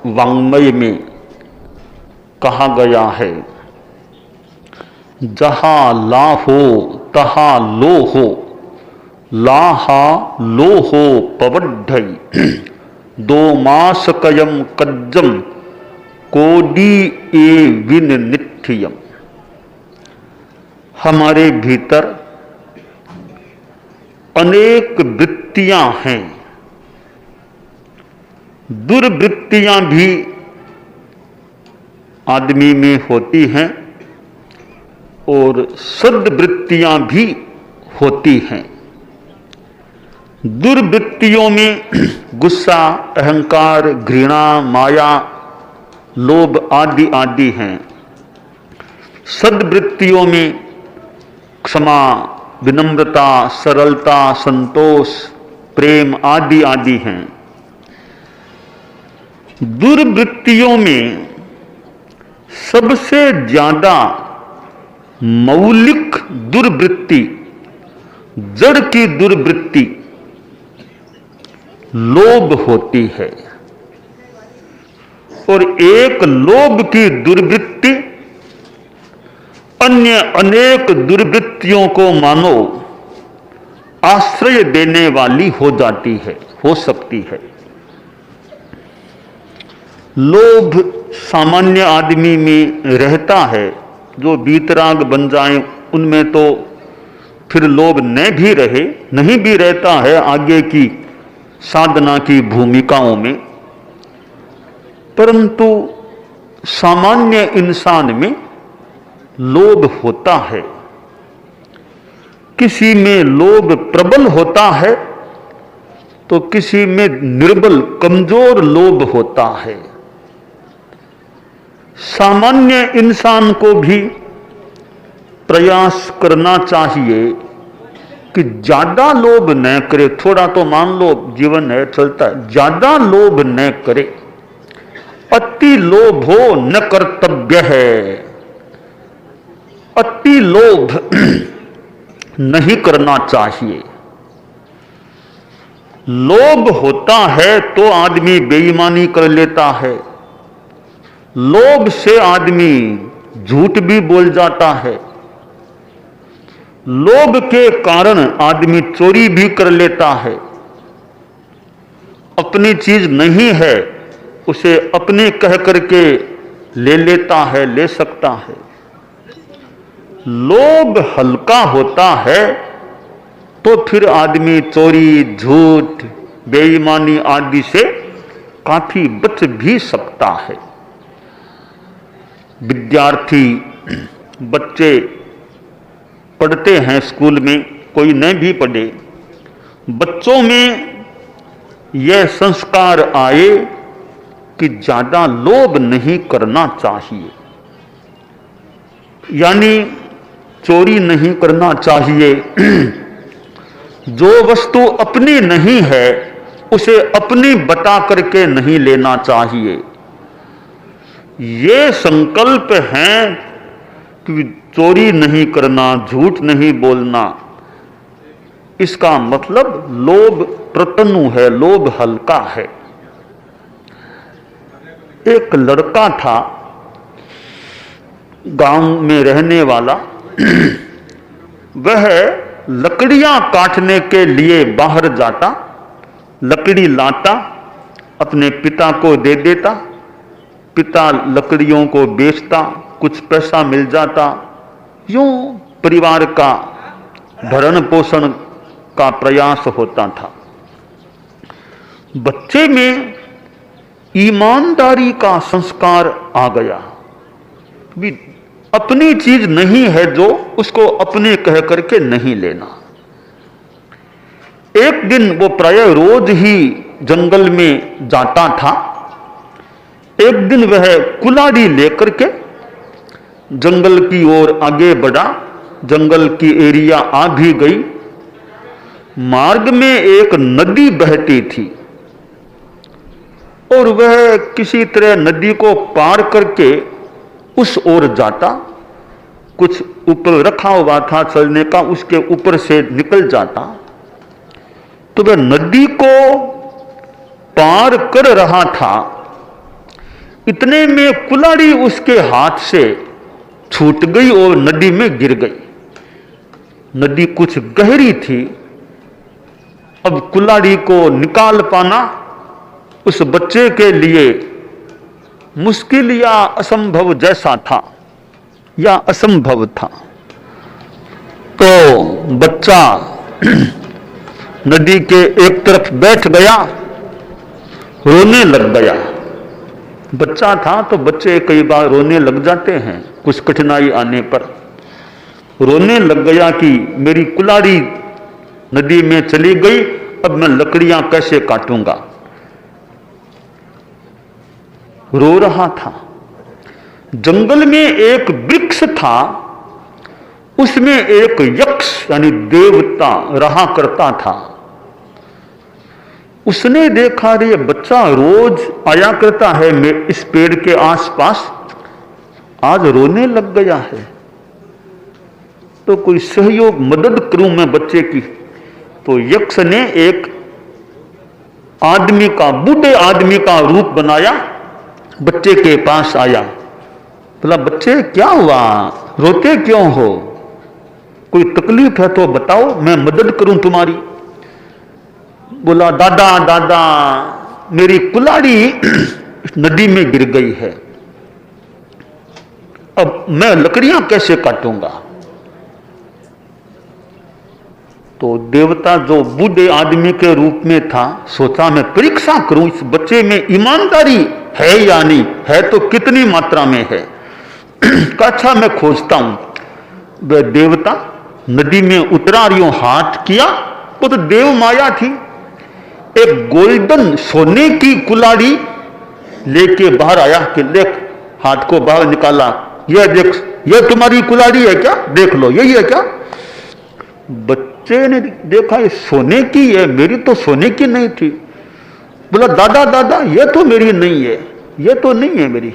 वाङ्मय में कहा गया है, जहाँ ला हो तहाँ लो हो, लाहा लो हो पवड्ढई, दो मास कयम कज्जम कोडी ए विन निठ्यम। हमारे भीतर अनेक वृत्तियां हैं, दुर्वृत्तियां भी आदमी में होती हैं और सद्वृत्तियां भी होती हैं। दुर्वृत्तियों में गुस्सा, अहंकार, घृणा, माया, लोभ आदि आदि हैं। सद्वृत्तियों में क्षमा, विनम्रता, सरलता, संतोष, प्रेम आदि आदि हैं। दुर्वृत्तियों में सबसे ज्यादा मौलिक दुर्वृत्ति, जड़ की दुर्वृत्ति लोभ होती है। और एक लोभ की दुर्वृत्ति अन्य अनेक दुर्वृत्तियों को मानो आश्रय देने वाली हो जाती है, हो सकती है। लोभ सामान्य आदमी में रहता है, जो वीतराग बन जाए उनमें तो फिर लोभ न भी रहे, नहीं भी रहता है आगे की साधना की भूमिकाओं में, परंतु सामान्य इंसान में लोभ होता है। किसी में लोभ प्रबल होता है तो किसी में निर्बल कमजोर लोभ होता है। सामान्य इंसान को भी प्रयास करना चाहिए कि ज्यादा लोभ न करे। थोड़ा तो मान लो जीवन है, चलता है, ज्यादा लोभ न करे। अति लोभ हो न कर्तव्य है, अति लोभ नहीं करना चाहिए। लोभ होता है तो आदमी बेईमानी कर लेता है, लोभ से आदमी झूठ भी बोल जाता है, लोभ के कारण आदमी चोरी भी कर लेता है। अपनी चीज नहीं है उसे अपने कह करके ले लेता है, ले सकता है। लोभ हल्का होता है तो फिर आदमी चोरी, झूठ, बेईमानी आदि से काफी बच भी सकता है। विद्यार्थी बच्चे पढ़ते हैं स्कूल में, कोई न भी पढ़े, बच्चों में यह संस्कार आए कि ज्यादा लोभ नहीं करना चाहिए, यानी चोरी नहीं करना चाहिए। जो वस्तु अपनी नहीं है उसे अपनी बता करके नहीं लेना चाहिए। ये संकल्प है कि चोरी नहीं करना, झूठ नहीं बोलना, इसका मतलब लोभ प्रतनु है, लोभ हल्का है। एक लड़का था गांव में रहने वाला, वह लकड़ियां काटने के लिए बाहर जाता, लकड़ी लाता, अपने पिता को दे देता, पिता लकड़ियों को बेचता, कुछ पैसा मिल जाता, यूं परिवार का भरण पोषण का प्रयास होता था। बच्चे में ईमानदारी का संस्कार आ गया, भी अपनी चीज नहीं है जो उसको अपने कह करके नहीं लेना। एक दिन वो प्रायः रोज ही जंगल में जाता था। एक दिन वह कुल्हाड़ी लेकर के जंगल की ओर आगे बढ़ा, जंगल की एरिया आ भी गई। मार्ग में एक नदी बहती थी और वह किसी तरह नदी को पार करके उस ओर जाता, कुछ ऊपर रखा हुआ था चलने का, उसके ऊपर से निकल जाता। तो वह नदी को पार कर रहा था इतने में कुल्हाड़ी उसके हाथ से छूट गई और नदी में गिर गई। नदी कुछ गहरी थी। अब कुल्हाड़ी को निकाल पाना उस बच्चे के लिए मुश्किल या असंभव जैसा था, या असंभव था। तो बच्चा नदी के एक तरफ बैठ गया, रोने लग गया। बच्चा था तो बच्चे कई बार रोने लग जाते हैं कुछ कठिनाई आने पर। रोने लग गया कि मेरी कुल्हाड़ी नदी में चली गई, अब मैं लकड़ियां कैसे काटूंगा। रो रहा था। जंगल में एक वृक्ष था, उसमें एक यक्ष यानी देवता रहा करता था। उसने देखा रे बच्चा रोज आया करता है मैं इस पेड़ के आसपास, आज रोने लग गया है, तो कोई सहयोग मदद करूं मैं बच्चे की। तो यक्ष ने एक आदमी का, बूढ़े आदमी का रूप बनाया, बच्चे के पास आया। बोला बच्चे क्या हुआ, रोते क्यों हो, कोई तकलीफ है तो बताओ मैं मदद करूं तुम्हारी। बोला दादा दादा मेरी कुल्हाड़ी नदी में गिर गई है, अब मैं लकड़ियां कैसे काटूंगा। तो देवता जो बूढ़े आदमी के रूप में था सोचा मैं परीक्षा करूं इस बच्चे में ईमानदारी है या नहीं है, तो कितनी मात्रा में है। अच्छा मैं खोजता हूं। वह देवता नदी में उतरा, यूं हाथ किया, वो तो देव माया थी। एक गोल्डन सोने की कुल्हाड़ी लेके बाहर आया कि देख, हाथ को बाहर निकाला, यह देख, यह तुम्हारी कुल्हाड़ी है क्या, देख लो यही है क्या। बच्चे ने देखा ये सोने की है, मेरी तो सोने की नहीं थी। बोला दादा दादा ये तो मेरी नहीं है, ये तो नहीं है मेरी,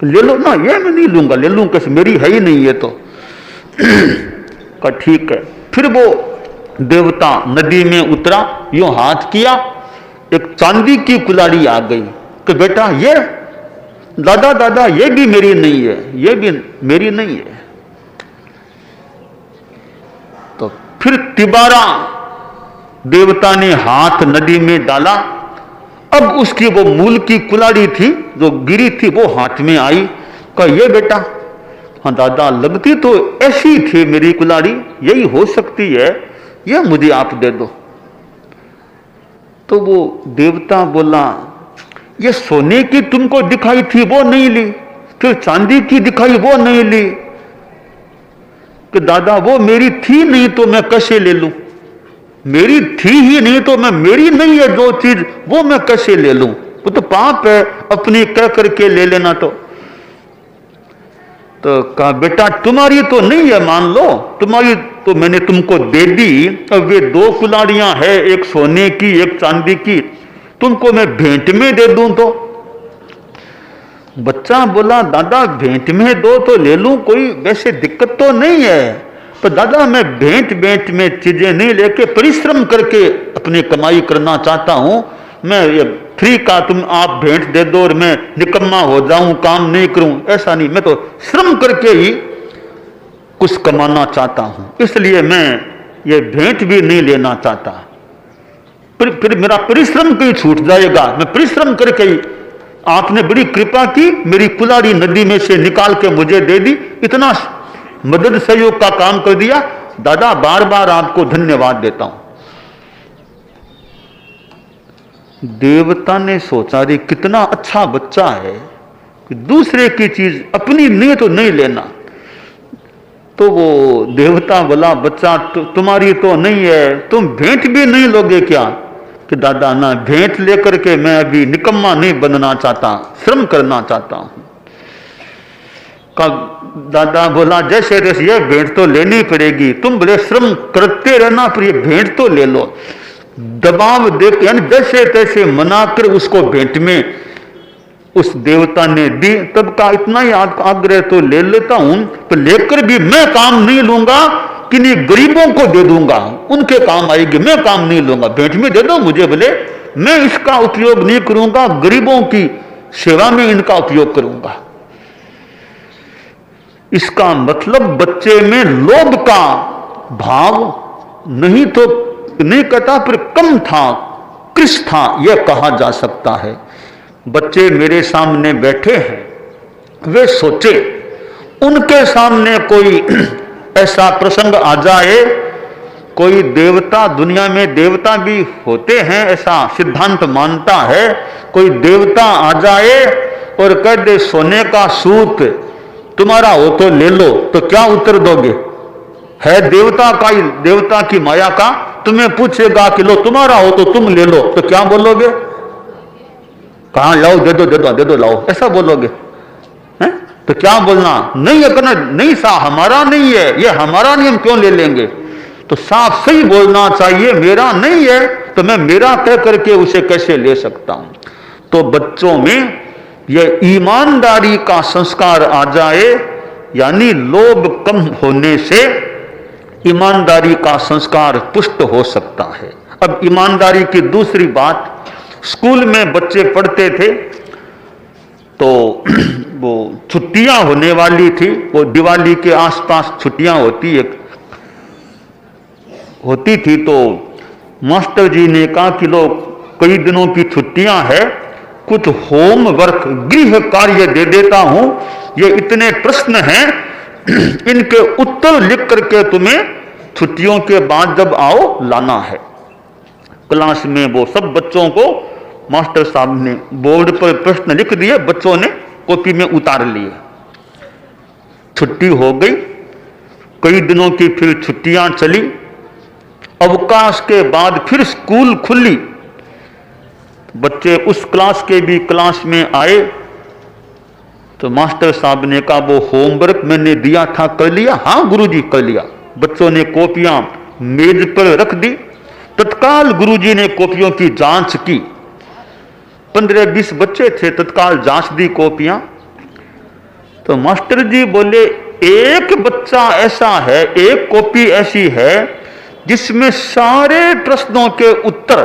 ले लो ना, ये मैं नहीं लूंगा, ले लूं कैसे, मेरी है ही नहीं ये तो। कहा ठीक है। फिर वो देवता नदी में उतरा, यूं हाथ किया, एक चांदी की कुल्हाड़ी आ गई कि बेटा ये, दादा दादा ये भी मेरी नहीं है, ये भी मेरी नहीं है। तो फिर तिबारा देवता ने हाथ नदी में डाला, अब उसकी वो मूल की कुल्हाड़ी थी जो गिरी थी वो हाथ में आई। कहा ये बेटा, हाँ दादा लगती तो ऐसी थी मेरी कुल्हाड़ी, यही हो सकती है, यह मुझे आप दे दो। तो वो देवता बोला ये सोने की तुमको दिखाई थी वो नहीं ली, फिर चांदी की दिखाई वो नहीं ली, कि दादा वो मेरी थी नहीं तो मैं कैसे ले लूं, मेरी थी ही नहीं तो मैं, मेरी नहीं है जो चीज वो मैं कैसे ले लूं, वो तो पाप है, अपनी कह करके ले लेना। तो कहा बेटा तुम्हारी तो नहीं है, मान लो तुम्हारी तो मैंने तुमको दे दी, अब वे दो कुल्हाड़ियां हैं, एक सोने की एक चांदी की, तुमको मैं भेंट में दे दूं तो। बच्चा बोला दादा भेंट में दो तो ले लूं, कोई वैसे दिक्कत तो नहीं है, पर दादा मैं भेंट में चीजें नहीं लेके परिश्रम करके अपनी कमाई करना चाहता हूं, मैं ये फ्री का तुम आप भेंट दे दो और मैं निकम्मा हो जाऊं, काम नहीं करूं, ऐसा नहीं, मैं तो श्रम करके ही कुछ कमाना चाहता हूं, इसलिए मैं ये भेंट भी नहीं लेना चाहता, फिर मेरा परिश्रम कहीं छूट जाएगा, मैं परिश्रम करके ही, आपने बड़ी कृपा की, मेरी कुल्हाड़ी नदी में से निकाल के मुझे दे दी, इतना मदद सहयोग का काम कर दिया, दादा बार बार आपको धन्यवाद देता हूं। देवता ने सोचा रे कितना अच्छा बच्चा है कि दूसरे की चीज अपनी नहीं तो नहीं लेना। तो वो देवता बोला बच्चा तुम्हारी तो नहीं है, तुम भेंट भी नहीं लोगे क्या, कि दादा ना भेंट लेकर के मैं अभी निकम्मा नहीं बनना चाहता, श्रम करना चाहता हूं। का दादा बोला जैसे जैसे ये भेंट तो लेनी पड़ेगी, तुम बड़े श्रम करते रहना, पर ये भेंट तो ले लो। दबाव देख यानी जैसे तैसे मनाकर उसको भेंट में उस देवता ने दी। तब का इतना ही आग्रह तो ले लेता हूं, तो लेकर भी मैं काम नहीं लूंगा, किन्हीं गरीबों को दे दूंगा, उनके काम आएगी, मैं काम नहीं लूंगा, भेंट में दे दो मुझे भले, मैं इसका उपयोग नहीं करूंगा, गरीबों की सेवा में इनका उपयोग करूंगा। इसका मतलब बच्चे में लोभ का भाव नहीं तो नहीं कहता, फिर कम था, कृष था, यह कहा जा सकता है। बच्चे मेरे सामने बैठे हैं, वे सोचे उनके सामने कोई ऐसा प्रसंग आ जाए, कोई देवता, दुनिया में देवता भी होते हैं ऐसा सिद्धांत मानता है, कोई देवता आ जाए और कह दे सोने का सूत तुम्हारा हो तो ले लो, तो क्या उत्तर दोगे? है देवता का ही, देवता की माया का, तुम्हें पूछेगा कि लो तुम्हारा हो तो तुम ले लो, तो क्या बोलोगे? कहां लाओ, दे दो दे दो दे दो लाओ, ऐसा बोलोगे? हैं? तो क्या बोलना? नहीं है करना, नहीं सा हमारा नहीं है, ये हमारा नहीं, हम क्यों ले लेंगे? तो साफ सही बोलना चाहिए, मेरा नहीं है तो मैं मेरा कह करके उसे कैसे ले सकता हूं। तो बच्चों में यह ईमानदारी का संस्कार आ जाए, यानी लोभ कम होने से ईमानदारी का संस्कार पुष्ट हो सकता है। अब ईमानदारी की दूसरी बात, स्कूल में बच्चे पढ़ते थे तो वो छुट्टियां होने वाली थी, वो दिवाली के आसपास छुट्टियां होती थी, तो मास्टर जी ने कहा कि लो कई दिनों की छुट्टियां है, कुछ होमवर्क गृह कार्य दे देता हूं, ये इतने प्रश्न हैं, इनके उत्तर लिख करके तुम्हें छुट्टियों के बाद जब आओ लाना है। क्लास में वो सब बच्चों को मास्टर साहब ने बोर्ड पर प्रश्न लिख दिए, बच्चों ने कॉपी में उतार लिए। छुट्टी हो गई, कई दिनों की फिर छुट्टियां चली, अवकाश के बाद फिर स्कूल खुली, बच्चे उस क्लास के भी क्लास में आए, तो मास्टर साहब ने कहा वो होमवर्क मैंने दिया था कर लिया? हाँ गुरुजी कर लिया। बच्चों ने कॉपियां मेज पर रख दी, तत्काल गुरुजी ने कॉपियों की जांच की, 15-20 बच्चे थे, तत्काल जांच दी कॉपियां। तो मास्टर जी बोले एक बच्चा ऐसा है, एक कॉपी ऐसी है जिसमें सारे प्रश्नों के उत्तर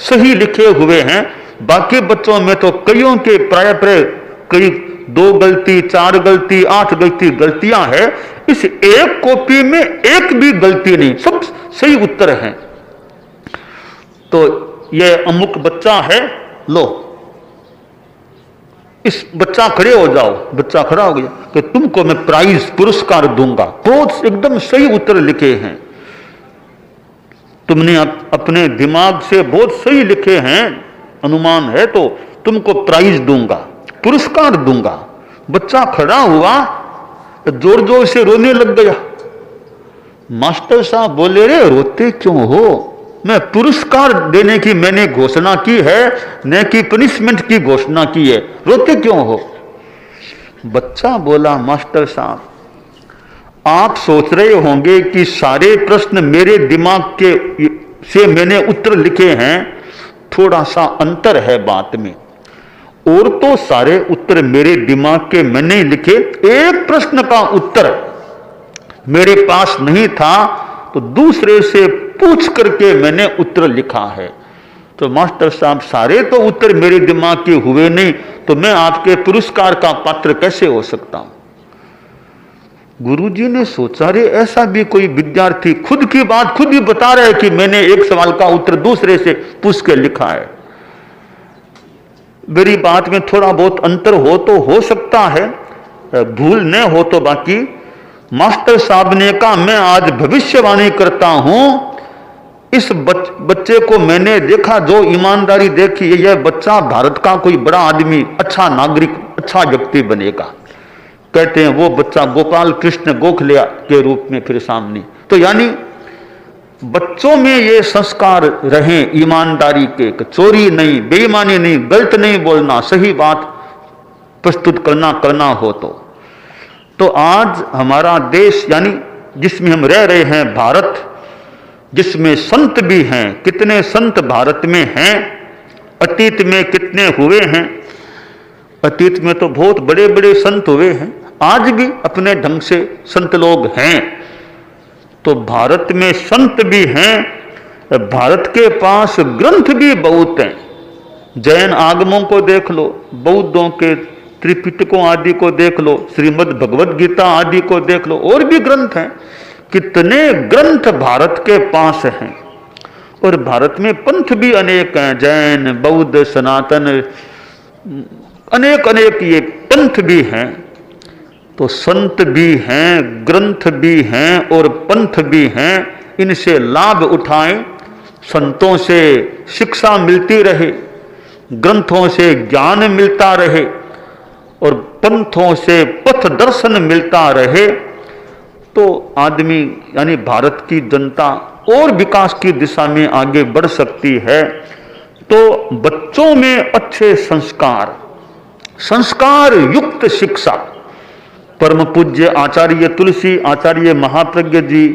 सही लिखे हुए हैं, बाकी बच्चों में तो कईयों के प्राय कई 2 गलती, 4 गलती, 8 गलतियां हैं, इस एक कॉपी में एक भी गलती नहीं, सब सही उत्तर हैं। तो ये अमुक बच्चा है, लो इस बच्चा खड़े हो जाओ, बच्चा खड़ा हो गया कि तुमको मैं प्राइज पुरस्कार दूंगा, बहुत एकदम सही उत्तर लिखे हैं, तुमने अपने दिमाग से बहुत सही लिखे हैं, अनुमान है, तो तुमको प्राइज दूंगा, पुरस्कार दूंगा। बच्चा खड़ा हुआ, जोर जोर से रोने लग गया। मास्टर साहब बोले रे रोते क्यों हो, मैं पुरस्कार देने की मैंने घोषणा की है, न कि पनिशमेंट की घोषणा की है, रोते क्यों हो? बच्चा बोला मास्टर साहब आप सोच रहे होंगे कि सारे प्रश्न मेरे दिमाग के से मैंने उत्तर लिखे हैं, थोड़ा सा अंतर है बात में, और तो सारे उत्तर मेरे दिमाग के मैंने लिखे, एक प्रश्न का उत्तर मेरे पास नहीं था तो दूसरे से पूछ करके मैंने उत्तर लिखा है। तो मास्टर साहब सारे तो उत्तर मेरे दिमाग के हुए नहीं, तो मैं आपके पुरस्कार का पात्र कैसे हो सकता हूं? गुरुजी ने सोचा रे ऐसा भी कोई विद्यार्थी खुद की बात खुद ही बता रहा है कि मैंने एक सवाल का उत्तर दूसरे से पूछ के लिखा है। मेरी बात में थोड़ा बहुत अंतर हो तो हो सकता है, भूल न हो तो बाकी मास्टर साहब ने कहा मैं आज भविष्यवाणी करता हूं, इस बच्चे को मैंने देखा, जो ईमानदारी देखी, यह बच्चा भारत का कोई बड़ा आदमी, अच्छा नागरिक, अच्छा व्यक्ति बनेगा। कहते हैं वो बच्चा गोपाल कृष्ण गोखले के रूप में फिर सामने। तो यानी बच्चों में ये संस्कार रहे ईमानदारी के, चोरी नहीं, बेईमानी नहीं, गलत नहीं बोलना, सही बात प्रस्तुत करना हो तो आज हमारा देश यानी जिसमें हम रह रहे हैं भारत, जिसमें संत भी हैं, कितने संत भारत में हैं, अतीत में कितने हुए हैं, अतीत में तो बहुत बड़े बड़े संत हुए हैं, आज भी अपने ढंग से संत लोग हैं। तो भारत में संत भी हैं, भारत के पास ग्रंथ भी बहुत हैं, जैन आगमों को देख लो, बौद्धों के त्रिपिटकों आदि को देख लो, श्रीमद् भगवद गीता आदि को देख लो, और भी ग्रंथ हैं। कितने ग्रंथ भारत के पास हैं। और भारत में पंथ भी अनेक हैं, जैन, बौद्ध, सनातन, अनेक अनेक ये पंथ भी हैं। तो संत भी हैं, ग्रंथ भी हैं और पंथ भी हैं। इनसे लाभ उठाएं, संतों से शिक्षा मिलती रहे, ग्रंथों से ज्ञान मिलता रहे और पंथों से पथ दर्शन मिलता रहे, तो आदमी यानी भारत की जनता और विकास की दिशा में आगे बढ़ सकती है। तो बच्चों में अच्छे संस्कार, संस्कार युक्त शिक्षा। परम पूज्य आचार्य तुलसी, आचार्य महाप्रज्ञ जी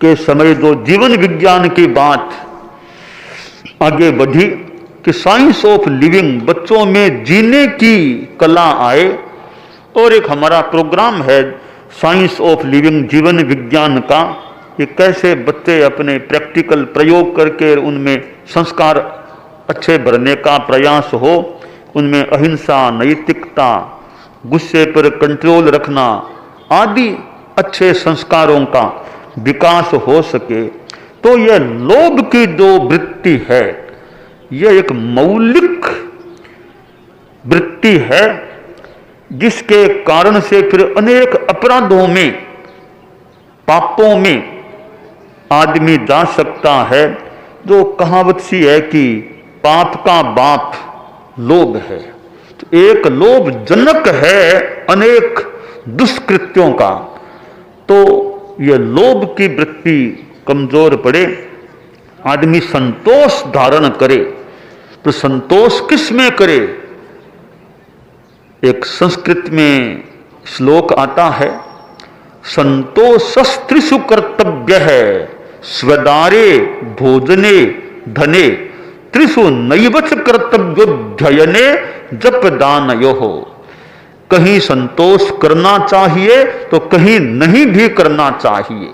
के समय जो जीवन विज्ञान की बात आगे बढ़ी कि साइंस ऑफ लिविंग, बच्चों में जीने की कला आए। और एक हमारा प्रोग्राम है साइंस ऑफ लिविंग, जीवन विज्ञान का, कि कैसे बच्चे अपने प्रैक्टिकल प्रयोग करके उनमें संस्कार अच्छे भरने का प्रयास हो, उनमें अहिंसा, नैतिकता, गुस्से पर कंट्रोल रखना आदि अच्छे संस्कारों का विकास हो सके। तो यह लोभ की जो वृत्ति है, यह एक मौलिक वृत्ति है, जिसके कारण से फिर अनेक अपराधों में, पापों में आदमी जा सकता है। जो कहावत सी है कि पाप का बाप लोभ है। तो एक लोभ जनक है अनेक दुष्कृत्यों का। तो यह लोभ की वृत्ति कमजोर पड़े, आदमी संतोष धारण करे। तो संतोष किस में करे? एक संस्कृत में श्लोक आता है, संतोषस्त्रिषु कर्तव्य है, स्वदारे भोजने धने, त्रिषु नैवच कर्तव्योध्ययने जप दानयोः। कहीं संतोष करना चाहिए तो कहीं नहीं भी करना चाहिए।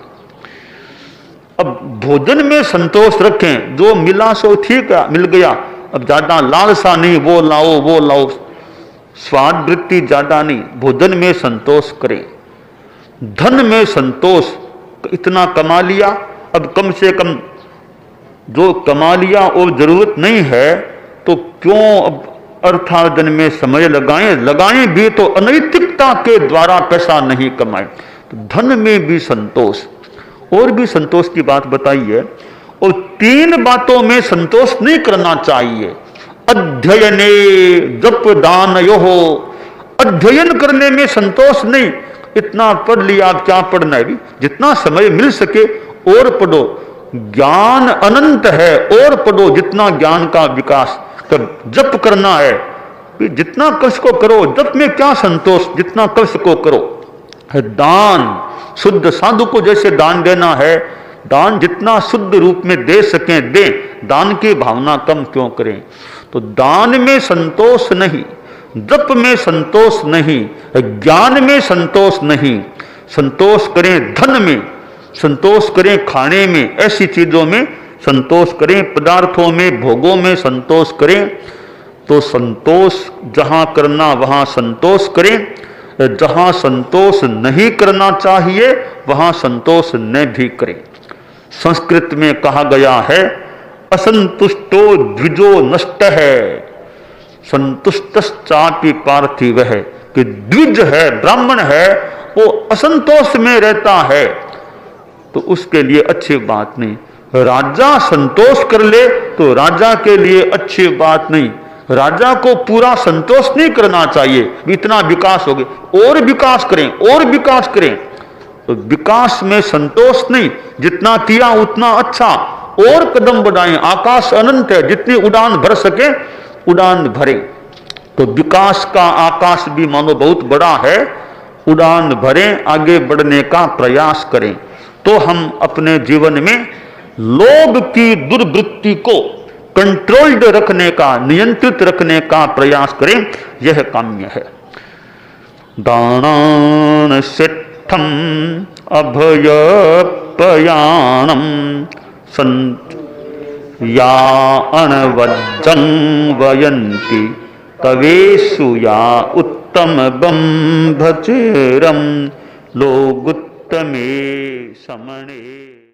अब भोजन में संतोष रखें, जो मिला सो ठीक है, मिल गया, अब ज्यादा लालसा नहीं, वो लाओ वो लाओ, स्वाद वृत्ति ज्यादा नहीं, भोजन में संतोष करें। धन में संतोष, इतना कमा लिया, अब कम से कम जो कमा लिया और जरूरत नहीं है तो क्यों अब अर्थार्जन में समय लगाएं भी तो अनैतिकता के द्वारा पैसा नहीं कमाएं। तो धन में भी संतोष। और भी संतोष की बात बताई है। और 3 बातों में संतोष नहीं करना चाहिए। अध्ययने जप दानयोः, अध्ययन करने में संतोष नहीं, इतना पढ़ लिया, आप क्या पढ़ना है, जितना समय मिल सके और पढ़ो, ज्ञान अनंत है, और पढ़ो जितना ज्ञान का विकास। तब जप करना है, जितना कर सको करो, जप में क्या संतोष, जितना कर सको करो। दान, शुद्ध साधु को जैसे दान देना है, दान जितना शुद्ध रूप में दे सकें दें, दान की भावना कम क्यों करें। तो दान में संतोष नहीं, जप में संतोष नहीं, ज्ञान में संतोष नहीं। संतोष करें धन में, संतोष करें खाने में, ऐसी चीजों में संतोष करें, पदार्थों में, भोगों में संतोष करें। तो संतोष जहां करना वहां संतोष करें, जहां संतोष नहीं करना चाहिए वहां संतोष न भी करें। संस्कृत में कहा गया है, असंतुष्टो द्विजो नष्ट है, संतुष्टश्चापि पार्थिव है, कि द्विज है, ब्राह्मण है, वो असंतोष में रहता है तो उसके लिए अच्छी बात नहीं। राजा संतोष कर ले तो राजा के लिए अच्छी बात नहीं। राजा को पूरा संतोष नहीं करना चाहिए, इतना विकास हो गया, और विकास करें और विकास करें। तो विकास में संतोष नहीं, जितना किया उतना अच्छा, और कदम बढ़ाएं। आकाश अनंत है, जितनी उड़ान भर सके उड़ान भरें। तो विकास का आकाश भी मानो बहुत बड़ा है, उड़ान भरें, आगे बढ़ने का प्रयास करें। तो हम अपने जीवन में लोभ की दुर्वृत्ति को कंट्रोल्ड रखने का, नियंत्रित रखने का प्रयास करें, यह काम्य है। दानान सिद्धम अभय पयाणम या अणवज्जं वयन्ति तवेषु या उत्तम बंभचेरम लोगुत्तमे समणे।